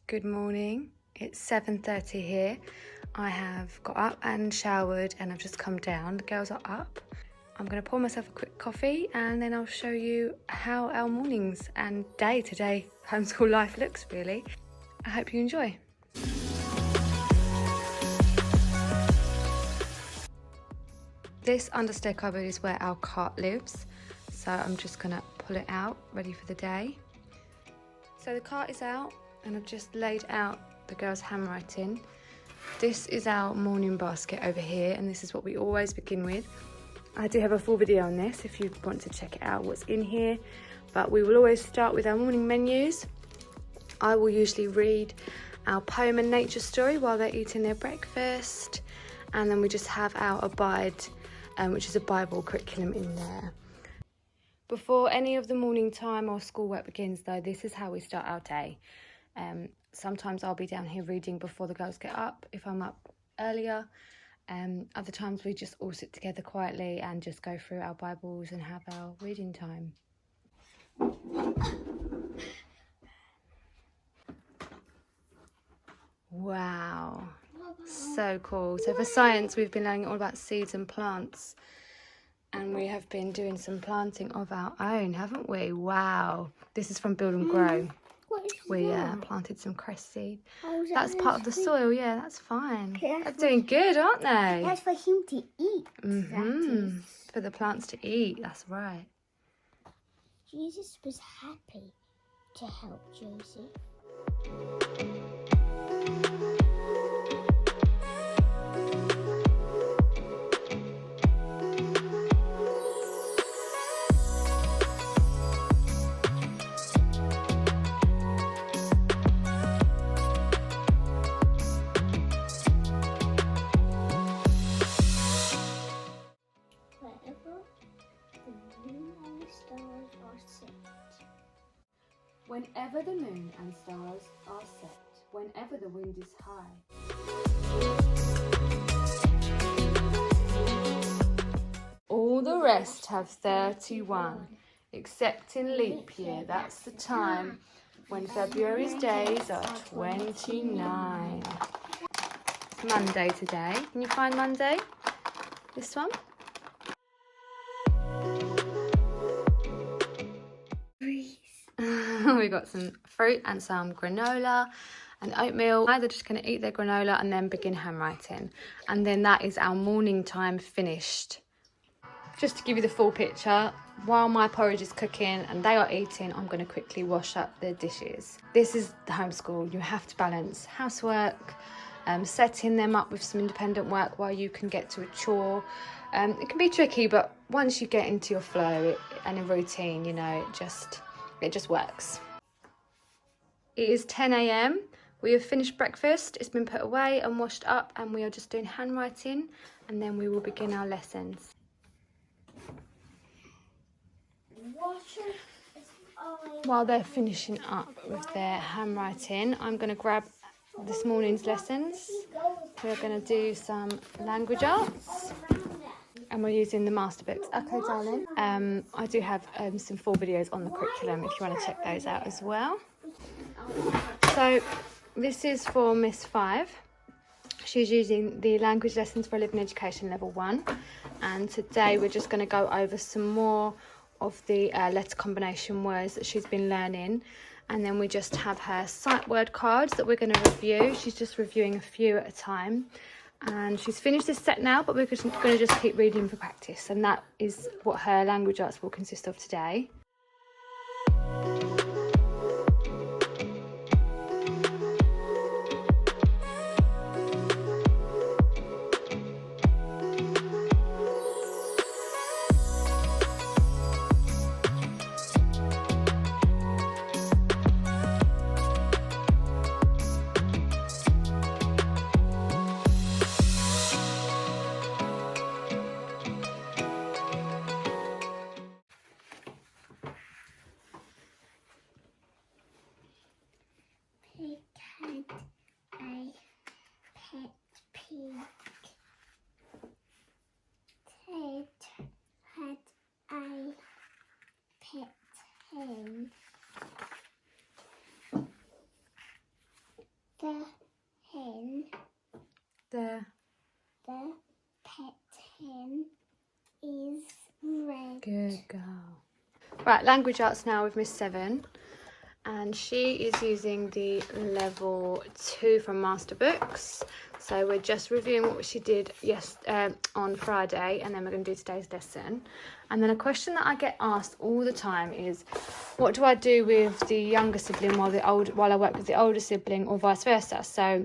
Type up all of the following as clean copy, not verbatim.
Good morning. It's 7:30 here. I have got up and showered and I've just come down. The girls are up. I'm going to pour myself a quick coffee and then I'll show you how our mornings and day-to-day homeschool life looks really. I hope you enjoy. This understair cupboard is where our cart lives. So I'm just going to pull it out, ready for the day. So the cart is out and I've just laid out the girls' handwriting. This is our morning basket over here and this is what we always begin with. I do have a full video on this if you want to check it out what's in here, but we will always start with our morning menus. I will usually read our poem and nature story while they're eating their breakfast, and then we just have our Abide, which is a Bible curriculum in there. Before any of the morning time or schoolwork begins though, this is how we start our day. Sometimes I'll be down here reading before the girls get up if I'm up earlier. Other times we just all sit together quietly and just go through our Bibles and have our reading time. Wow, so cool. So for science we've been learning all about seeds and plants, and we have been doing some planting of our own, haven't we? Wow, this is from Build and Grow. We planted some cress seed. That's part of the soil, yeah, that's fine. They're doing good, aren't they? That's for him to eat. For the plants to eat, that's right. Jesus was happy to help Joseph. Whenever the moon and stars are set, whenever the wind is high. All the rest have 31, except in leap year, that's the time when February's days are 29. It's Monday today. Can you find Monday? This one? We got some fruit and some granola and oatmeal. They're just going to eat their granola and then begin handwriting. And then that is our morning time finished. Just to give you the full picture, while my porridge is cooking and they are eating, I'm going to quickly wash up their dishes. This is the homeschool. You have to balance housework, setting them up with some independent work while you can get to a chore. It can be tricky, but once you get into your flow and a routine, you know, it just works. It is 10 AM. We have finished breakfast. It's been put away and washed up and we are just doing handwriting and then we will begin our lessons. While they're finishing up with their handwriting, I'm going to grab this morning's lessons. We're going to do some language arts. And we're using the master books. Okay, darling. I do have some full videos on the curriculum if you want to check those out as well. So this is for Miss 5. She's using the language lessons for living education level 1. And today we're just going to go over some more of the letter combination words that she's been learning. And then we just have her sight word cards that we're going to review. She's just reviewing a few at a time. And she's finished this set now, but we're just going to just keep reading for practice. And that is what her language arts will consist of today. Right, language arts now with Miss Seven, and she is using the level 2 from Master Books. So we're just reviewing what she did on Friday, and then we're going to do today's lesson. And then a question that I get asked all the time is, what do I do with the younger sibling while I work with the older sibling, or vice versa? So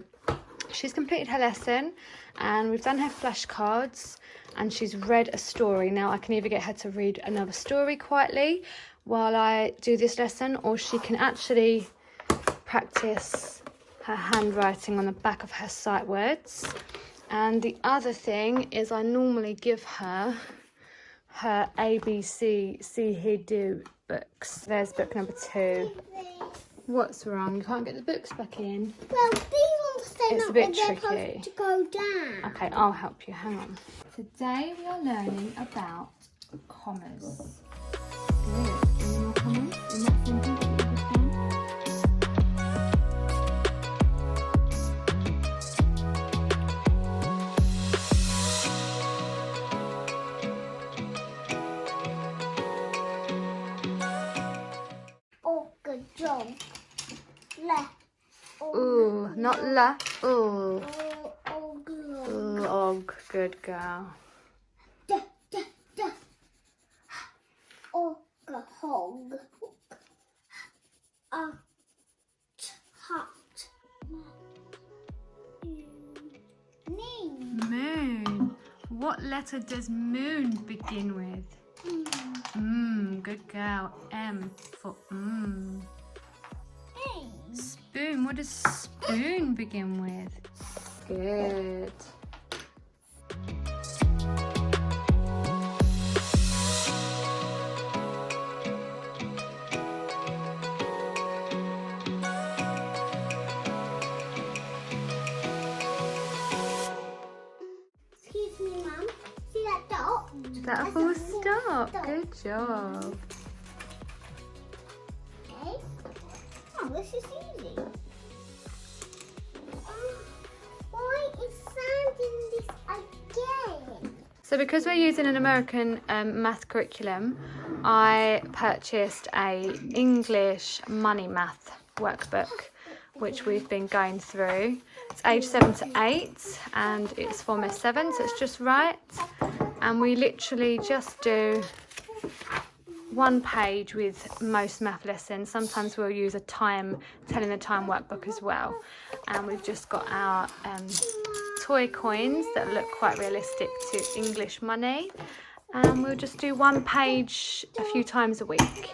she's completed her lesson, and we've done her flashcards, and she's read a story. Now I can either get her to read another story quietly while I do this lesson, or she can actually practice her handwriting on the back of her sight words. And the other thing is, I normally give her ABC See Hear Do books. There's book number 2. What's wrong? You can't get the books back in? Well, these ones they're It's not, a bit they're tricky. supposed to go down. Okay, I'll help you. Hang on. Today we are learning about commas. Any more commas in that sentence that you just done? Oh, good job. Le. Oh, Ooh, not la. Ooh. oh, good. Ooh, og. Good girl. Da, da, da. Oh, good hog. Hot. Name. Moon. What letter does moon begin with? Good girl. M for Spoon. What does spoon begin with? Good. Excuse me, Mum. See that dot? Is that a full stop? Good job. Okay. Oh, this is easy. Why is sand in this again? So because we're using an American math curriculum, I purchased a English money math workbook, which we've been going through. It's age 7 to 8, and it's for Miss 7, so it's just right. And we literally just do one page with most math lessons. Sometimes we'll use a telling the time workbook as well. And we've just got our toy coins that look quite realistic to English money. And we'll just do one page a few times a week.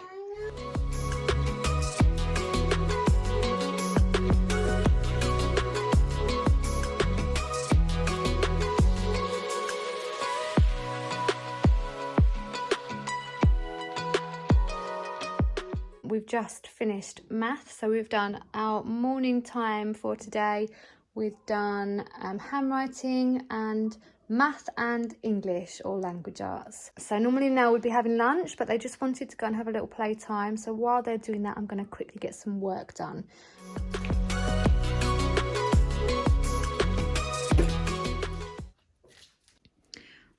We've just finished math, so we've done our morning time for today. We've done handwriting and math and English, or language arts. So normally now we'd be having lunch, but they just wanted to go and have a little play time. So while they're doing that, I'm going to quickly get some work done.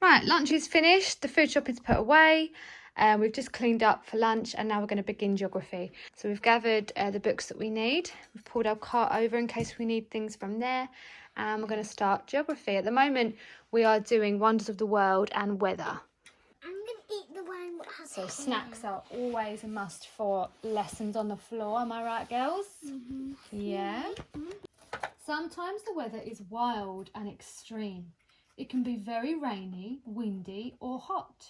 Right, lunch is finished. The food shopping's put away. We've just cleaned up for lunch, and now we're going to begin geography. So we've gathered the books that we need. We've pulled our cart over in case we need things from there. And we're going to start geography. At the moment, we are doing Wonders of the World and weather. I'm going to eat the one that has So snacks are always a must for lessons on the floor. Am I right, girls? Mm-hmm. Yeah. Sometimes the weather is wild and extreme. It can be very rainy, windy, or hot.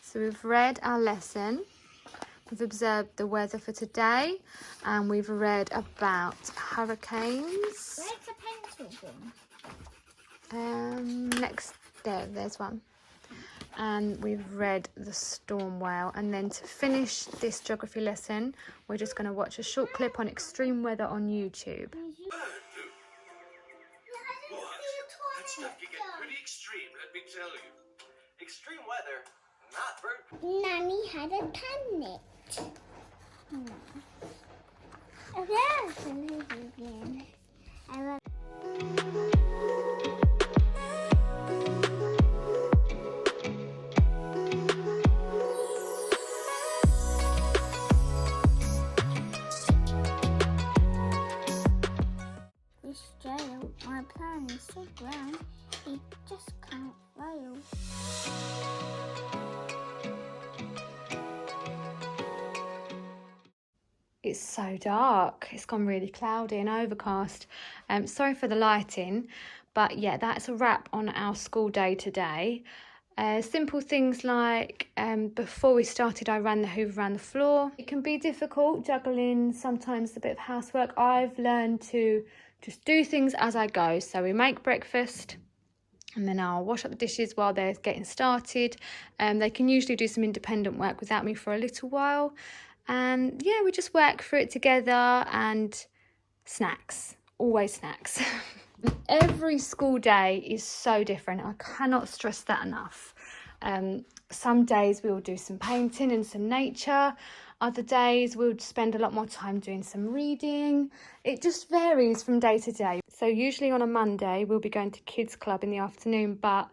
So we've read our lesson, we've observed the weather for today, and we've read about hurricanes. Where's the pencil gone? There's one. And we've read the storm whale. And then to finish this geography lesson, we're just going to watch a short clip on extreme weather on YouTube. stuff can get pretty extreme, let me tell you. Extreme weather, not very... Nanny had a panic. No. Okay, again. I love. This jail, my plan is so grand, it just can't fail. It's so dark. It's gone really cloudy and overcast. Sorry for the lighting, but yeah, that's a wrap on our school day today. Simple things like before we started, I ran the hoover around the floor. It can be difficult juggling sometimes a bit of housework. I've learned to just do things as I go. So we make breakfast, and then I'll wash up the dishes while they're getting started. They can usually do some independent work without me for a little while. And yeah, we just work through it together, and snacks, always snacks. Every school day is so different. I cannot stress that enough. Some days we'll do some painting and some nature. Other days we'll spend a lot more time doing some reading. It just varies from day to day. So usually on a Monday we'll be going to kids club in the afternoon, but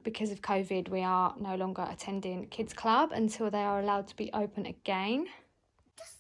because of COVID we are no longer attending kids club until they are allowed to be open again. Just